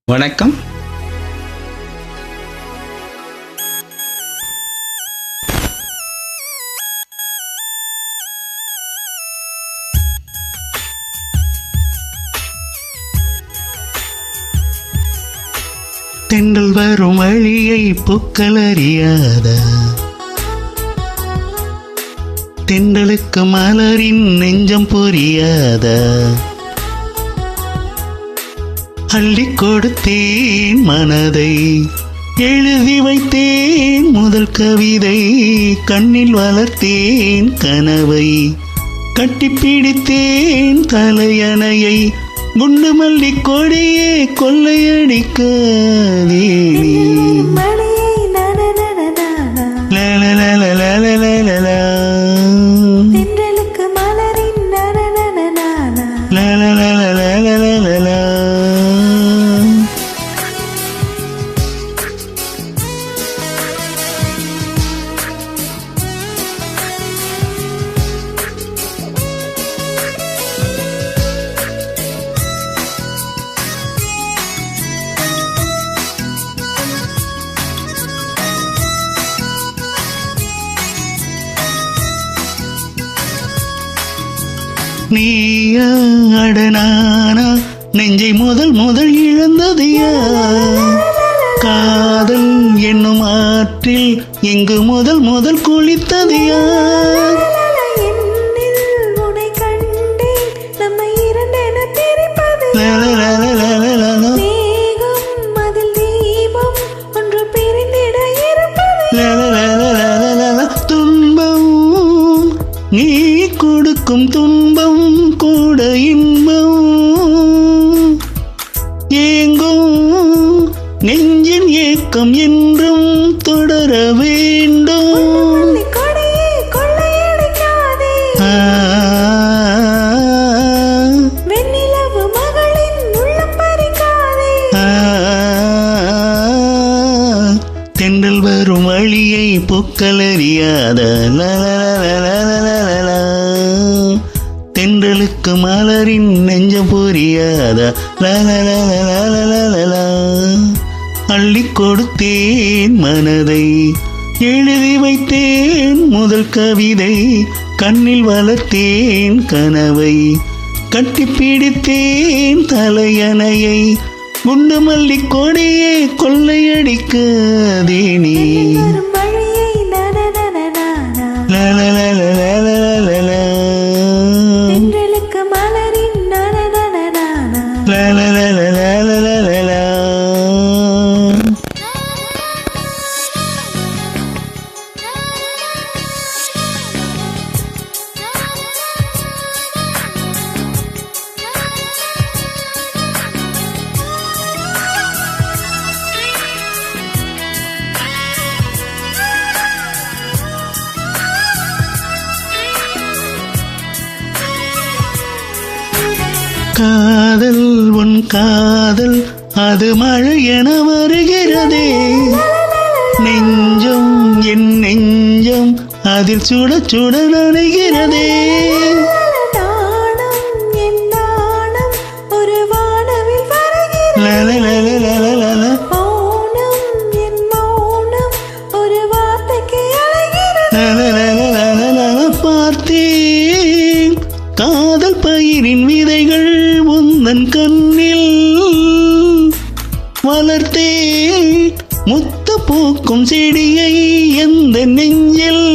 வணக்கம். தென்றல் வரும் வழியை பூக்கள் அறியாதா? தென்றலுக்கு மலரின் நெஞ்சம் புரியாதா? அள்ளி கொடுத்தேன் மனதை, எழுதி வைத்தேன் முதல் கவிதை, கண்ணில் வளர்த்தேன் கனவை, கட்டிப்பிடித்தேன் தலையணையை, குண்டு மல்லி கொடியே கொள்ளையடிக்காதே நீ. நீயா அடனானா நெஞ்சை முதல் முதல் இழந்தது யார்? காதல் என்னும் ஆற்றில் இங்கு முதல் முதல் குளித்தது யார்? துன்பம் நீ கொடுக்கும் துன்பம் கூட இன்பம், ஏங்கும் நெஞ்சின் ஏக்கம் என்றும் தொடர வேண்டும். தென்றல் வரும் வழியை பூக்கள் அறியாத, தென்றலுக்கு மலரின் நெஞ்சம் புரியாத, அள்ளி கொடுத்தேன் மனதை, எழுதி வைத்தேன் முதல் கவிதை, கண்ணில் வளர்த்தேன் கனவை, கட்டிப்பிடித்தேன் தலையணையை, குண்டு மல்லி கொடியே கொள்ளையடிக்காதே நீ. காதல் உன் காதல் அது மழை என வருகிறதே, நெஞ்சம் என் நெஞ்சம் அதில் சுட சுட நனைகிறதே. பார்த்தேன் காதல் பயிரின் விதைகள் உந்தன் கண்ணில், வளர்த்தே முத்து பூக்கும் செடியை எந்த நெஞ்சில்.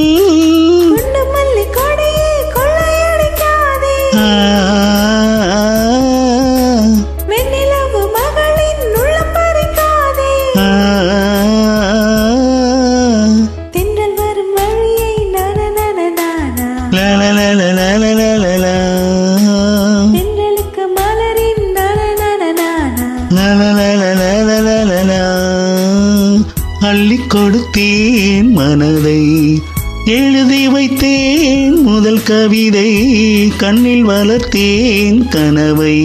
அள்ளி கொடுத்தேன் மனதை, எழுதி வைத்தேன் முதல் கவிதை, கண்ணில் வளர்த்தேன் கனவை,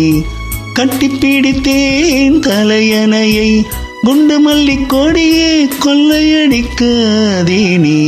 கட்டிப்பிடித்தேன் தலையணையை, குண்டு மல்லி கொடியே கொள்ளையடிக்காதே நீ.